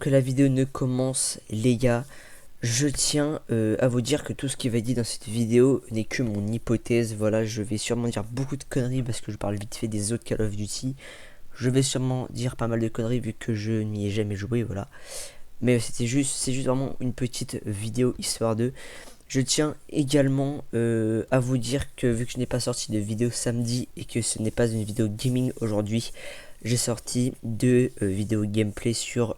Que la vidéo ne commence, les gars, je tiens à vous dire que tout ce qui va être dit dans cette vidéo n'est que mon hypothèse. Voilà, je vais sûrement dire beaucoup de conneries parce que je parle vite fait des autres Call of Duty. Je vais sûrement dire pas mal de conneries vu que je n'y ai jamais joué, voilà. Mais c'est juste vraiment une petite vidéo histoire de. Je tiens également à vous dire que vu que je n'ai pas sorti de vidéo samedi et que ce n'est pas une vidéo gaming aujourd'hui, j'ai sorti deux vidéos gameplay sur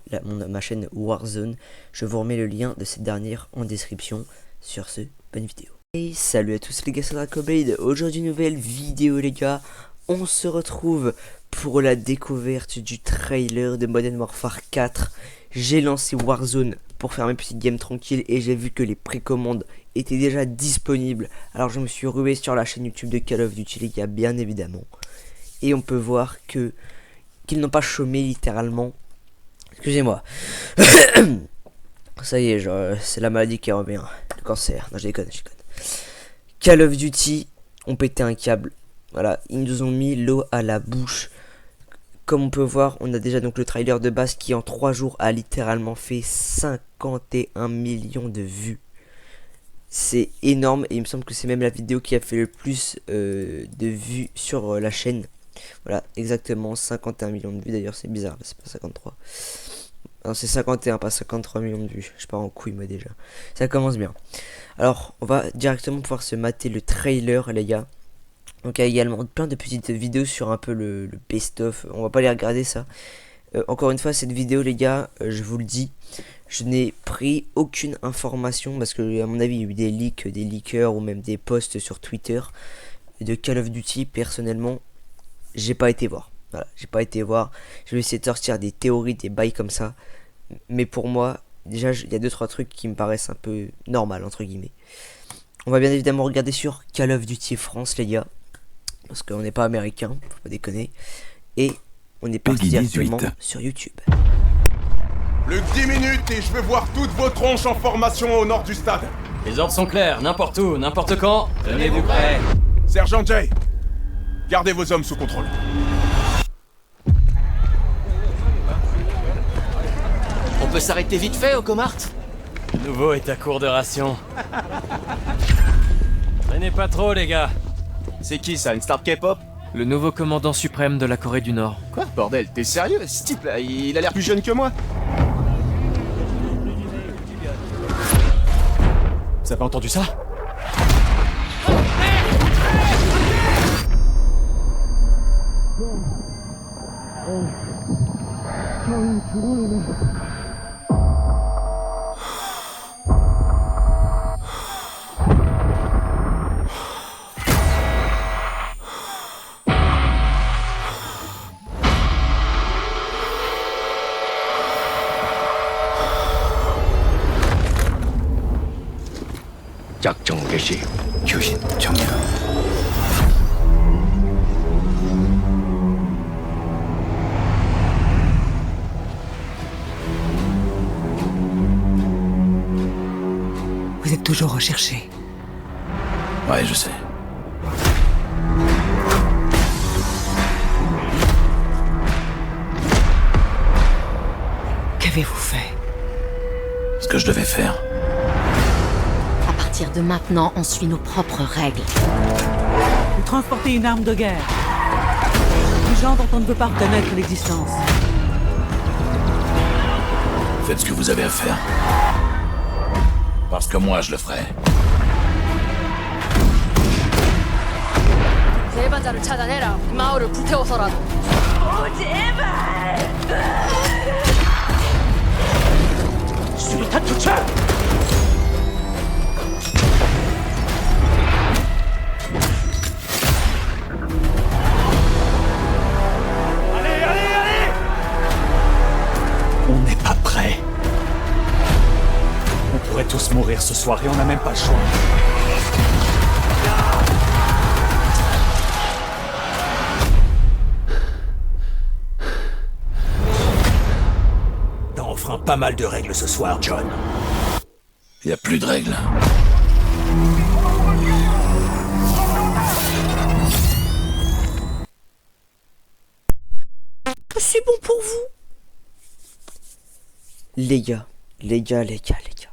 ma chaîne Warzone. Je vous remets le lien de cette dernière en description. Sur ce, bonne vidéo. Et salut à tous les gars, c'est Dracoblade. Aujourd'hui nouvelle vidéo les gars. On se retrouve pour la découverte du trailer de Modern Warfare 4. J'ai lancé Warzone pour faire mes petites games tranquilles et j'ai vu que les précommandes étaient déjà disponibles. Alors je me suis rué sur la chaîne YouTube de Call of Duty les gars, bien évidemment. Et on peut voir que qu'ils n'ont pas chômé littéralement. Excusez-moi. Ça y est, c'est la maladie qui revient. Le cancer. Non, je déconne. Call of Duty ont pété un câble. Voilà, ils nous ont mis l'eau à la bouche. Comme on peut voir, on a déjà donc le trailer de base qui en 3 jours a littéralement fait 51 millions de vues. C'est énorme et il me semble que c'est même la vidéo qui a fait le plus de vues sur la chaîne. Voilà, exactement 51 millions de vues. D'ailleurs, c'est bizarre, c'est pas 53. Non, c'est 51, pas 53 millions de vues. Je pars en couille, moi, déjà. Ça commence bien. Alors, on va directement pouvoir se mater le trailer, les gars. Donc, il y a également plein de petites vidéos sur un peu le best-of. On va pas les regarder, ça. Encore une fois, cette vidéo, les gars, je vous le dis, je n'ai pris aucune information parce que, à mon avis, il y a eu des leaks, des leakers ou même des posts sur Twitter de Call of Duty. Personnellement, j'ai pas été voir. Voilà, j'ai pas été voir. Je vais essayer de sortir des théories, des bails comme ça. Mais pour moi, déjà, il y a 2-3 trucs qui me paraissent un peu normal, entre guillemets. On va bien évidemment regarder sur Call of Duty France, les gars. Parce qu'on n'est pas américain, faut pas déconner. Et on est parti directement sur YouTube. Plus que 10 minutes et je veux voir toutes vos tronches en formation au nord du stade. Les ordres sont clairs, n'importe où, n'importe quand. Tenez-vous prêts. Sergent Jay, gardez vos hommes sous contrôle. On peut s'arrêter vite fait, Ocomart? Le nouveau est à court de rations. Traînez pas trop, les gars. C'est qui ça, une star de K-pop? Le nouveau commandant suprême de la Corée du Nord. Quoi? Bordel, t'es sérieux? Ce type là, il a l'air plus jeune que moi. Vous avez entendu ça? 작전 개시 교신 정렬. Vous êtes toujours recherché. Ouais, je sais. Qu'avez-vous fait? Ce que je devais faire. À partir de maintenant, on suit nos propres règles. Vous transportez une arme de guerre. Du genre dont on ne veut pas reconnaître l'existence. Faites ce que vous avez à faire. Parce que moi, je le ferai. 대반자를 찾아내라. 이 마을을 불태워서라도. 수류탄 투척! On n'est pas prêt. On pourrait tous mourir ce soir et on n'a même pas le choix. T'as enfreint pas mal de règles ce soir, John. Il n'y a plus de règles. C'est bon pour vous? Les gars, les gars, les gars, les gars.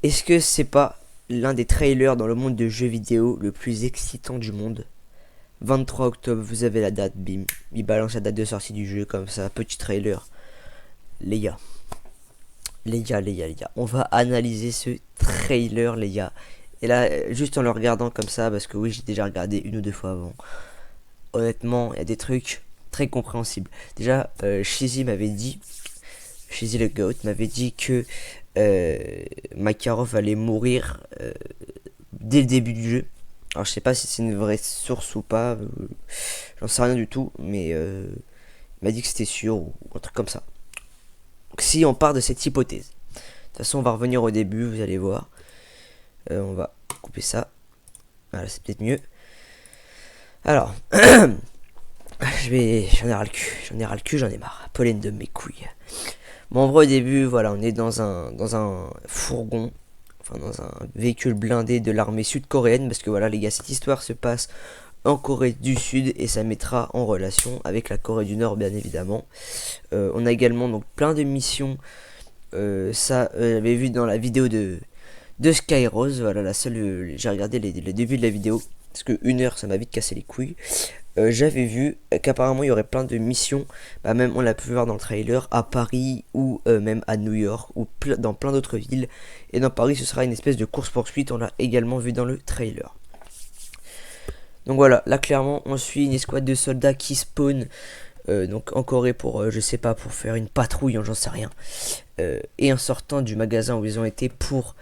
Est-ce que c'est pas l'un des trailers dans le monde de jeux vidéo le plus excitant du monde? 23 octobre, vous avez la date, bim. Il balance la date de sortie du jeu comme ça, petit trailer. Les gars. Les gars, les gars, les gars. On va analyser ce trailer, les gars. Et là, juste en le regardant comme ça, parce que oui, j'ai déjà regardé une ou deux fois avant. Honnêtement, il y a des trucs très compréhensibles. Déjà, Shizzy m'avait dit, Shizzy le GOAT m'avait dit que Makarov allait mourir dès le début du jeu. Alors je sais pas si c'est une vraie source ou pas, j'en sais rien du tout, mais il m'a dit que c'était sûr ou un truc comme ça. Donc si on part de cette hypothèse, de toute façon on va revenir au début, vous allez voir. On va couper ça. Voilà, c'est peut-être mieux. Alors, j'en ai ras le cul, j'en ai marre. Pollen de mes couilles. Bon, en vrai, au début, voilà, on est dans un fourgon, enfin dans un véhicule blindé de l'armée sud-coréenne, parce que voilà, les gars, cette histoire se passe en Corée du Sud et ça mettra en relation avec la Corée du Nord, bien évidemment. On a également donc plein de missions. Ça, j'avais vu dans la vidéo de Skyrose, voilà, la seule, j'ai regardé les débuts de la vidéo, parce que 1 heure, ça m'a vite cassé les couilles. J'avais vu qu'apparemment il y aurait plein de missions, bah même on l'a pu voir dans le trailer, à Paris ou même à New York ou dans plein d'autres villes. Et dans Paris ce sera une espèce de course-poursuite, on l'a également vu dans le trailer. Donc voilà, là clairement on suit une escouade de soldats qui spawn donc en Corée pour, je sais pas, pour faire une patrouille, j'en sais rien. Et en sortant du magasin où ils ont été pour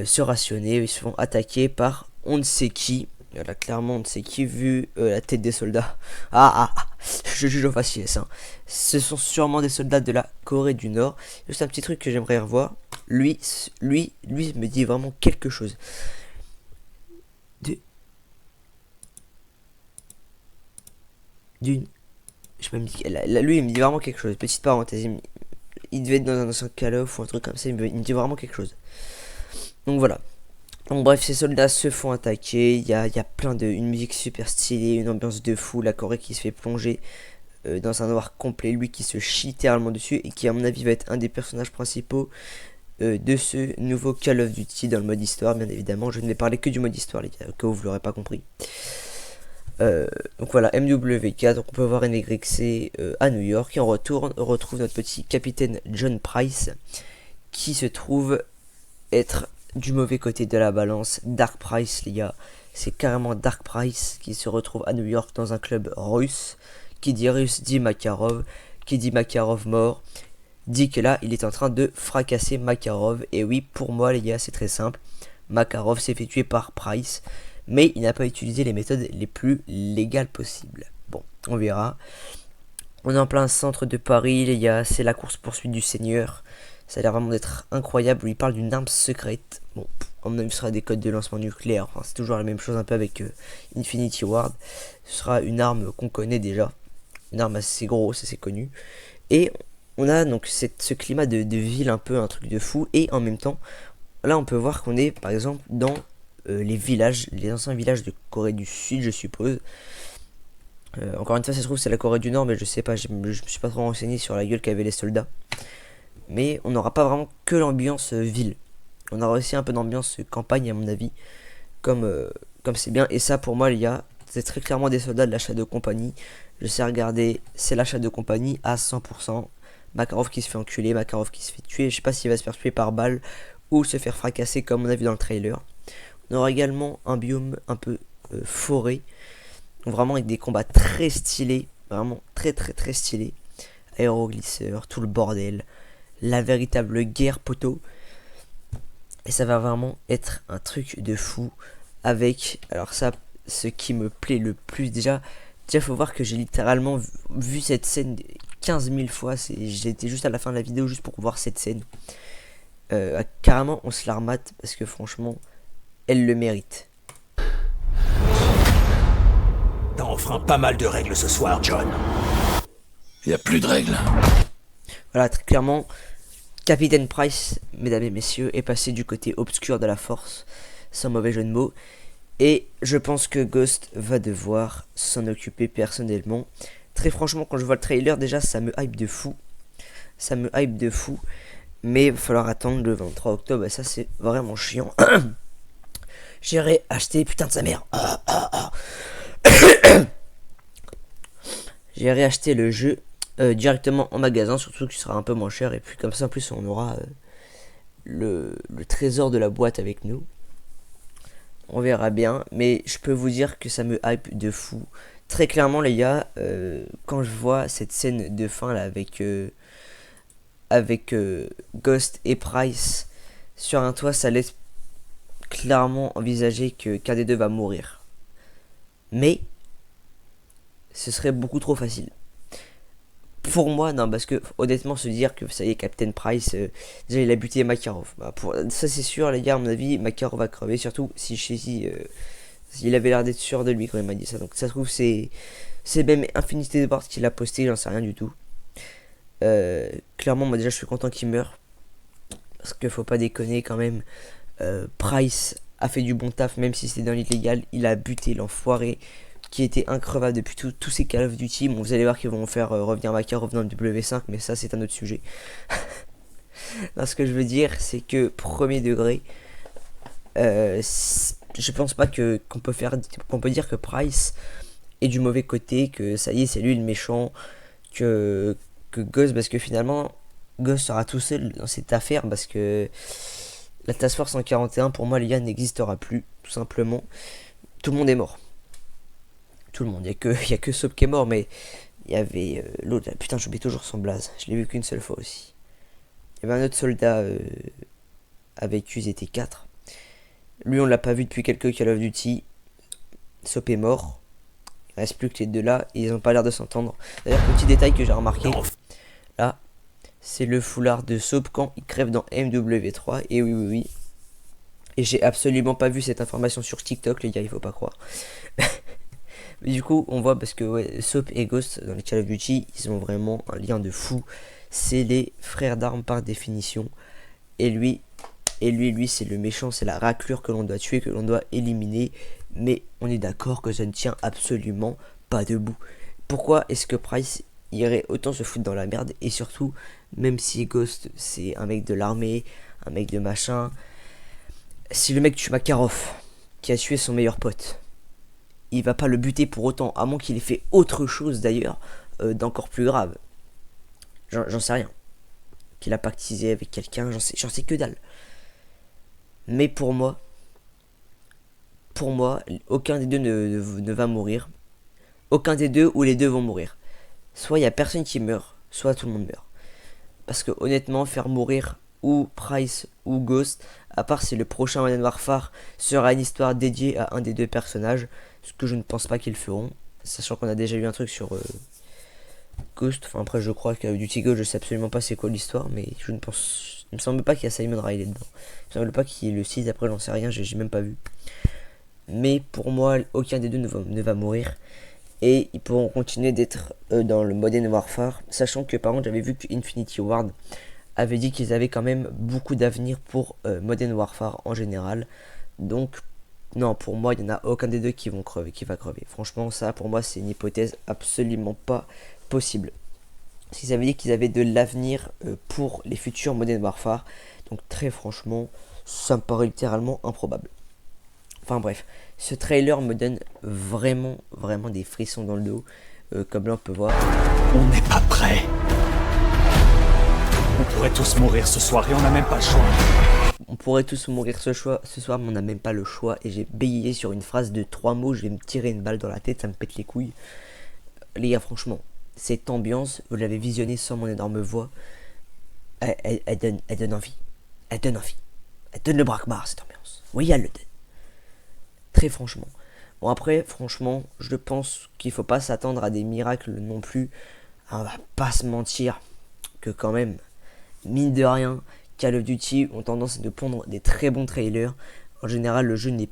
se rationner, ils se font attaquer par on ne sait qui. Là clairement on ne sait qui vu la tête des soldats. Je juge au faciès, hein. Ce sont sûrement des soldats de la Corée du Nord. Juste un petit truc que j'aimerais revoir. Lui me dit vraiment quelque chose. D'une, je sais pas, lui il me dit vraiment quelque chose. Petite parenthèse, il devait être dans un ancien Call of ou un truc comme ça. Il me dit vraiment quelque chose. Donc voilà. Donc bref, ces soldats se font attaquer. Il y a plein une musique super stylée, une ambiance de fou. La Corée qui se fait plonger dans un noir complet, lui qui se chie littéralement dessus et qui à mon avis va être un des personnages principaux de ce nouveau Call of Duty dans le mode histoire. Bien évidemment, je ne vais parler que du mode histoire, les gars, que vous l'aurez pas compris. Donc voilà, MW4, donc on peut voir NYC à New York, et on retrouve notre petit capitaine John Price qui se trouve être du mauvais côté de la balance. Dark Price, les gars, c'est carrément Dark Price qui se retrouve à New York dans un club russe. Qui dit russe dit Makarov, qui dit Makarov mort dit que là il est en train de fracasser Makarov. Et oui, pour moi les gars, c'est très simple, Makarov s'est fait tuer par Price, mais il n'a pas utilisé les méthodes les plus légales possibles. Bon, on verra. On est en plein centre de Paris, les gars, c'est la course-poursuite du Seigneur. Ça a l'air vraiment d'être incroyable. Il parle d'une arme secrète. Bon, à mon avis, ce sera des codes de lancement nucléaire. Enfin, c'est toujours la même chose un peu avec Infinity Ward. Ce sera une arme qu'on connaît déjà. Une arme assez grosse, assez connue. Et on a donc ce climat de ville, un peu un truc de fou. Et en même temps, là, on peut voir qu'on est, par exemple, dans les villages, les anciens villages de Corée du Sud, je suppose. Encore une fois, ça se trouve, c'est la Corée du Nord, mais je sais pas, je me suis pas trop renseigné sur la gueule qu'avaient les soldats. Mais on n'aura pas vraiment que l'ambiance ville. On aura aussi un peu d'ambiance campagne, à mon avis. Comme c'est bien. Et ça, pour moi, les gars, c'est très clairement des soldats de la Shadow Company. Je sais regarder, c'est la Shadow Company à 100%. Makarov qui se fait enculer, Makarov qui se fait tuer. Je sais pas s'il va se faire tuer par balle ou se faire fracasser comme on a vu dans le trailer. On aura également un biome un peu forêt. Vraiment avec des combats très stylés. Vraiment très stylés. Aéroglisseur, tout le bordel. La véritable guerre, poteau. Et ça va vraiment être un truc de fou. Avec, alors ça, ce qui me plaît le plus déjà, faut voir que j'ai littéralement vu cette scène 15 000 fois. J'étais juste à la fin de la vidéo juste pour voir cette scène. Carrément, on se la remate parce que franchement, elle le mérite. T'as enfreint pas mal de règles ce soir, John. Y a plus de règles. Voilà, très clairement, Capitaine Price, mesdames et messieurs, est passé du côté obscur de la force, sans mauvais jeu de mots. Et je pense que Ghost va devoir s'en occuper personnellement. Très franchement, quand je vois le trailer, déjà, ça me hype de fou. ça me hype de fou. Mais il va falloir attendre le 23 octobre, et ça c'est vraiment chiant. J'irai acheter, putain de sa mère. J'irai acheter le jeu directement en magasin, surtout qu'il sera un peu moins cher. Et puis comme ça en plus on aura le trésor de la boîte avec nous. On verra bien, mais je peux vous dire que ça me hype de fou. Très clairement les gars, quand je vois cette scène de fin là avec Ghost et Price sur un toit, ça laisse clairement envisager qu'un des deux va mourir. Mais ce serait beaucoup trop facile. Pour moi, non, parce que honnêtement, se dire que ça y est, Captain Price, déjà il a buté Makarov. Bah, ça c'est sûr, les gars, à mon avis, Makarov va crever, surtout si Shizzy, il avait l'air d'être sûr de lui quand il m'a dit ça. Donc ça se trouve, c'est même Infinity de Wars qu'il a posté, j'en sais rien du tout. Clairement, moi déjà, je suis content qu'il meure. Parce qu'il faut pas déconner quand même. Price a fait du bon taf, même si c'était dans l'illégal. Il a buté l'enfoiré qui était increvable depuis tous ces Call of Duty. Bon, vous allez voir qu'ils vont faire revenir Makarov dans le W5, mais ça c'est un autre sujet. Non, ce que je veux dire, c'est que premier degré, je pense pas qu'on peut dire que Price est du mauvais côté, que ça y est, c'est lui le méchant, que Ghost, parce que finalement Ghost sera tout seul dans cette affaire, parce que la Task Force 141 pour moi les gars n'existera plus, tout simplement. Tout le monde est mort. Tout le monde, il y a que Soap qui est mort, mais il y avait l'autre, putain j'oublie toujours son blaze, je l'ai vu qu'une seule fois aussi. Il y avait un autre soldat avec eux, ils étaient 4. Lui on l'a pas vu depuis quelques Call of Duty. Soap est mort. Il reste plus que les deux là, et ils ont pas l'air de s'entendre. D'ailleurs, petit détail que j'ai remarqué, là, c'est le foulard de Soap quand il crève dans MW3, et oui. Et j'ai absolument pas vu cette information sur TikTok, les gars, il faut pas croire. Mais du coup, on voit parce que ouais, Soap et Ghost dans les Call of Duty, ils ont vraiment un lien de fou. C'est les frères d'armes par définition. Et lui, c'est le méchant, c'est la raclure que l'on doit tuer, que l'on doit éliminer. Mais on est d'accord que ça ne tient absolument pas debout. Pourquoi est-ce que Price irait autant se foutre dans la merde? Et surtout, même si Ghost c'est un mec de l'armée, un mec de machin, si le mec tue Makarov, qui a tué son meilleur pote, il va pas le buter pour autant, à moins qu'il ait fait autre chose d'ailleurs, d'encore plus grave. J'en sais rien. Qu'il a pactisé avec quelqu'un, j'en sais que dalle. Mais pour moi, aucun des deux ne va mourir. Aucun des deux ou les deux vont mourir. Soit il y a personne qui meurt, soit tout le monde meurt. Parce que honnêtement, faire mourir ou Price ou Ghost, à part si le prochain Modern Warfare sera une histoire dédiée à un des deux personnages, ce que je ne pense pas qu'ils feront, sachant qu'on a déjà eu un truc sur Ghost. Enfin après je crois que du Tigo, je sais absolument pas c'est quoi l'histoire, mais il me semble pas qu'il y a Simon Riley dedans. Il me semble pas qu'il y ait le 6, après j'en sais rien, j'ai même pas vu. Mais pour moi, aucun des deux ne va mourir. Et ils pourront continuer d'être dans le Modern Warfare. Sachant que par contre j'avais vu que Infinity Ward avait dit qu'ils avaient quand même beaucoup d'avenir pour Modern Warfare en général. Donc non, pour moi il n'y en a aucun des deux qui va crever. Franchement ça pour moi c'est une hypothèse absolument pas possible. Parce qu'ils avaient dit qu'ils avaient de l'avenir pour les futurs Modern Warfare. Donc très franchement ça me paraît littéralement improbable. Enfin bref, ce trailer me donne vraiment des frissons dans le dos. Comme là on peut voir. On n'est pas prêt. On pourrait tous mourir ce soir et on n'a même pas le choix. On pourrait tous mourir ce soir, mais on n'a même pas le choix. Et j'ai bégayé sur une phrase de 3 mots, je vais me tirer une balle dans la tête, ça me pète les couilles. Les gars, franchement, cette ambiance, vous l'avez visionnée sans mon énorme voix, elle donne envie. Elle donne envie. Elle donne le braquemar, cette ambiance. Oui, elle le donne. Très franchement. Bon après, franchement, je pense qu'il faut pas s'attendre à des miracles non plus. On va pas se mentir que quand même, mine de rien, Call of Duty ont tendance à nous pondre des très bons trailers. En général, le jeu ne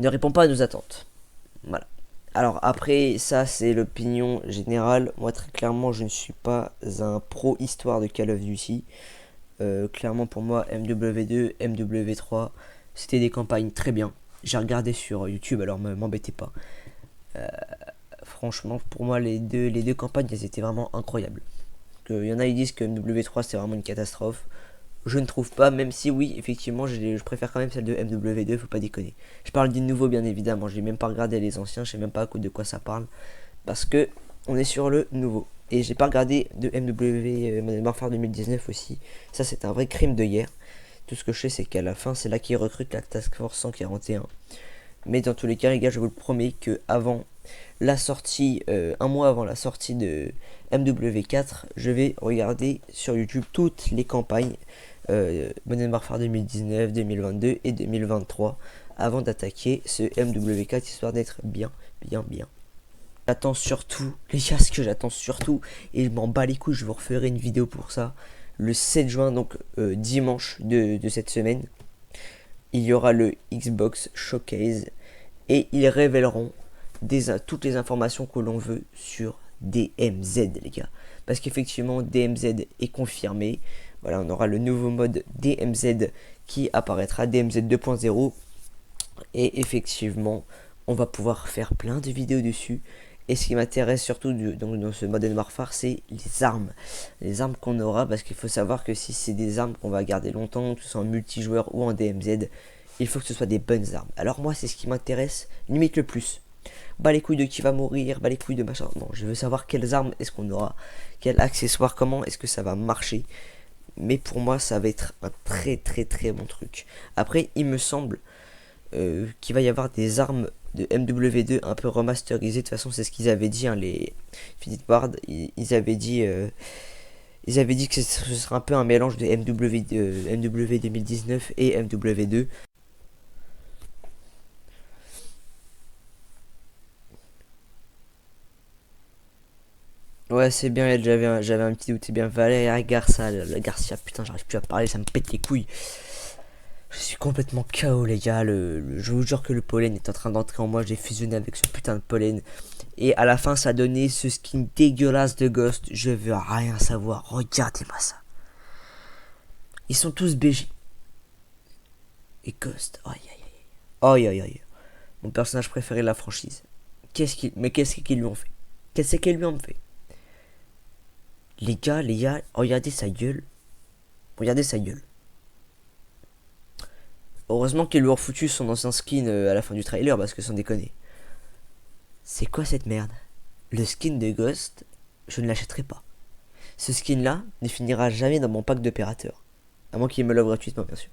répond pas à nos attentes. Voilà. Alors après, ça c'est l'opinion générale. Moi très clairement, je ne suis pas un pro histoire de Call of Duty. Clairement pour moi, MW2, MW3, c'était des campagnes très bien. J'ai regardé sur YouTube, alors m'embêtez pas. franchement, pour moi, les deux campagnes, elles étaient vraiment incroyables. Il y en a qui disent que MW3 c'est vraiment une catastrophe. Je ne trouve pas, même si oui, effectivement, je préfère quand même celle de MW2, faut pas déconner. Je parle du nouveau, bien évidemment, j'ai même pas regardé les anciens, je sais même pas de quoi ça parle. Parce que on est sur le nouveau. Et j'ai pas regardé de MW Modern Warfare 2019 aussi. Ça, c'est un vrai crime de guerre. Tout ce que je sais, c'est qu'à la fin, c'est là qu'ils recrutent la Task Force 141. Mais dans tous les cas, les gars, je vous le promets que avant la sortie, un mois avant la sortie de MW4, je vais regarder sur YouTube toutes les campagnes Modern Warfare 2019, 2022 et 2023 avant d'attaquer ce MW4, histoire d'être bien. J'attends surtout, les gars, ce que j'attends surtout, et je m'en bats les couilles, je vous referai une vidéo pour ça, le 7 juin, donc dimanche de cette semaine, il y aura le Xbox Showcase, et ils révéleront toutes les informations que l'on veut sur DMZ, les gars. Parce qu'effectivement, DMZ est confirmé. Voilà, on aura le nouveau mode DMZ qui apparaîtra, DMZ 2.0. Et effectivement, on va pouvoir faire plein de vidéos dessus. Et ce qui m'intéresse surtout dans ce Modern Warfare, c'est les armes. Les armes qu'on aura, parce qu'il faut savoir que si c'est des armes qu'on va garder longtemps, que ce soit en multijoueur ou en DMZ, il faut que ce soit des bonnes armes. Alors moi, c'est ce qui m'intéresse limite le plus. Bah les couilles de qui va mourir, bah les couilles de machin. Non, je veux savoir quelles armes est-ce qu'on aura, quels accessoires, comment est-ce que ça va marcher. Mais pour moi, ça va être un très bon truc. Après, il me semble qu'il va y avoir des armes de MW2 un peu remasterisées. De toute façon, c'est ce qu'ils avaient dit, hein, les Infinite Ward. Ils avaient dit que ce serait un peu un mélange de MW 2019 et MW2. Ouais, c'est bien, j'avais un petit doute, c'est bien Valéria Garcia, putain, j'arrive plus à parler, ça me pète les couilles. Je suis complètement KO, les gars, je vous jure que le pollen est en train d'entrer en moi, j'ai fusionné avec ce putain de pollen. Et à la fin, ça a donné ce skin dégueulasse de Ghost, je veux rien savoir, regardez-moi ça. Ils sont tous BG. Et Ghost, aïe. Mon personnage préféré de la franchise. Qu'est-ce qu'ils lui ont fait? Qu'est-ce qu'ils lui ont fait? Les gars, regardez sa gueule. Heureusement qu'ils lui ont foutu son ancien skin à la fin du trailer, parce que sans déconner. C'est quoi cette merde? Le skin de Ghost, je ne l'achèterai pas. Ce skin là ne finira jamais dans mon pack d'opérateurs. À moins qu'il me l'offre gratuitement, bien sûr.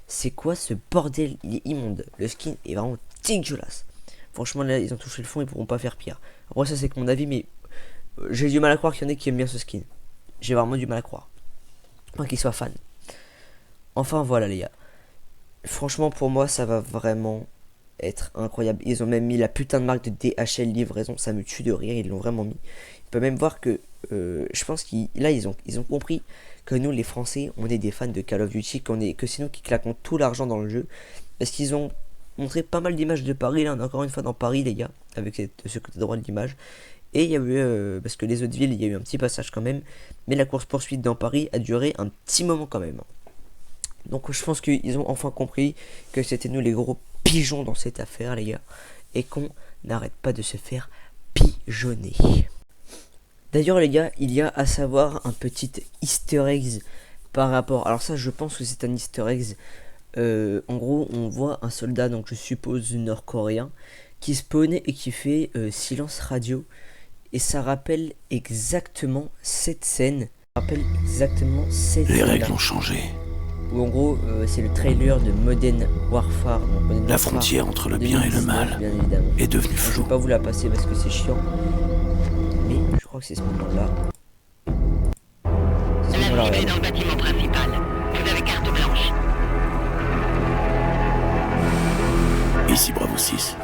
C'est quoi ce bordel? Il est immonde. Le skin est vraiment dégueulasse. Franchement, là, ils ont touché le fond, ils pourront pas faire pire. Après, ça, c'est que mon avis, mais j'ai du mal à croire qu'il y en ait qui aiment bien ce skin. J'ai vraiment du mal à croire. Enfin, qu'ils soient fans. Enfin, voilà, les gars. Franchement, pour moi, ça va vraiment être incroyable. Ils ont même mis la putain de marque de DHL livraison. Ça me tue de rire, ils l'ont vraiment mis. On peut même voir que, je pense qu'ils ont compris que nous, les Français, on est des fans de Call of Duty, que c'est nous qui claquons tout l'argent dans le jeu. Parce qu'ils ont montré pas mal d'images de Paris. Là, on est encore une fois dans Paris, les gars, avec ce côté droit de l'image. Et il y a eu, parce que les autres villes, il y a eu un petit passage quand même. Mais la course-poursuite dans Paris a duré un petit moment quand même. Donc je pense qu'ils ont enfin compris que c'était nous les gros pigeons dans cette affaire, les gars. Et qu'on n'arrête pas de se faire pigeonner. D'ailleurs, les gars, il y a à savoir un petit easter egg par rapport... Alors ça, je pense que c'est un easter egg. En gros, on voit un soldat, donc je suppose nord-coréen, qui spawn et qui fait silence radio. Et ça rappelle exactement cette scène. Les règles ont changé. Où en gros, c'est le trailer de Modern Warfare. La frontière entre le bien et le mal est devenue Je floue. vais pas vous la passer parce que c'est chiant. Mais je crois que c'est ce moment-là. C'est ce moment-là, Arrivez dans le bâtiment principal. Vous avez carte blanche. Ici Bravo 6.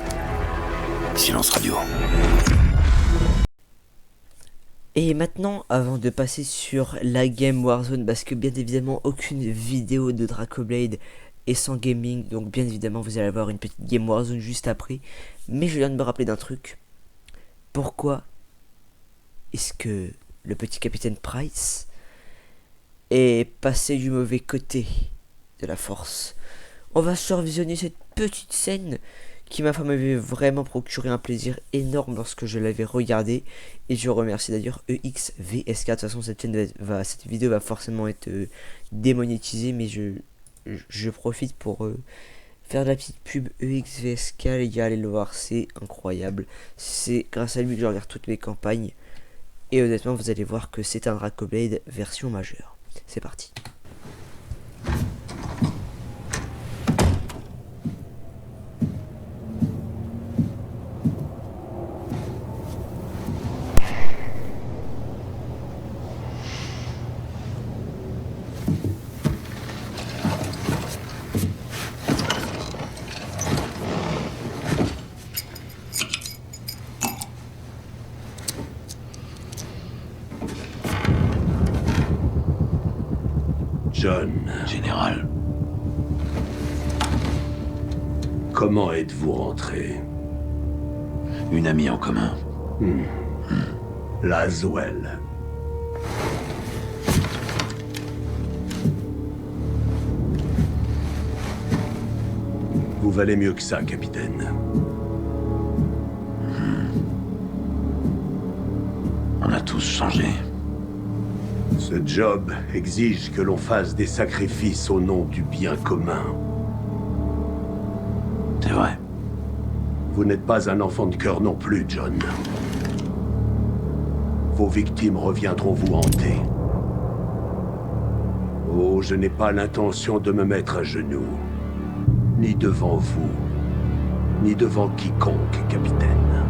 Silence radio. Et maintenant, avant de passer sur la game Warzone, parce que bien évidemment aucune vidéo de Dracoblade est sans gaming, donc bien évidemment vous allez avoir une petite game Warzone juste après. Mais je viens de me rappeler d'un truc. Pourquoi est-ce que le petit capitaine Price est passé du mauvais côté de la force? On va survisionner cette petite scène qui ma femme avait vraiment procuré un plaisir énorme lorsque je l'avais regardé. Et je remercie d'ailleurs EXVSK. De toute façon, cette vidéo va forcément être démonétisée, mais je profite pour faire de la petite pub. EXVSK, les gars, allez le voir, c'est incroyable. C'est grâce à lui que je regarde toutes mes campagnes. Et honnêtement, vous allez voir que c'est un Dracoblade version majeure. C'est parti. John. Général. Comment êtes-vous rentré? Une amie en commun. Laswell. Vous valez mieux que ça, capitaine. On a tous changé. Ce job exige que l'on fasse des sacrifices au nom du bien commun. C'est vrai. Vous n'êtes pas un enfant de cœur non plus, John. Vos victimes reviendront vous hanter. Oh, je n'ai pas l'intention de me mettre à genoux. Ni devant vous, ni devant quiconque, capitaine.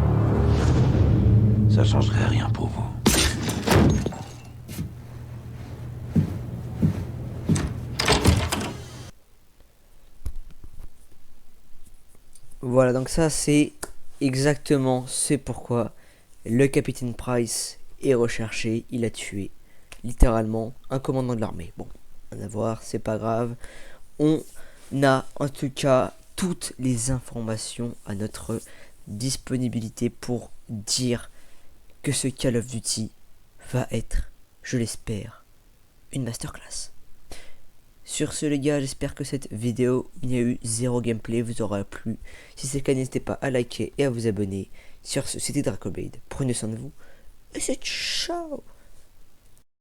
Ça changerait rien pour vous. Voilà, donc ça c'est exactement ce pourquoi le capitaine Price est recherché. Il a tué littéralement un commandant de l'armée. Bon, à voir, c'est pas grave. On a en tout cas toutes les informations à notre disponibilité pour dire que ce Call of Duty va être, je l'espère, une masterclass. Sur ce les gars, j'espère que cette vidéo, il y a eu 0 gameplay, vous aura plu. Si c'est le cas, n'hésitez pas à liker et à vous abonner. Sur ce, c'était Dracoblade. Prenez soin de vous et c'est ciao.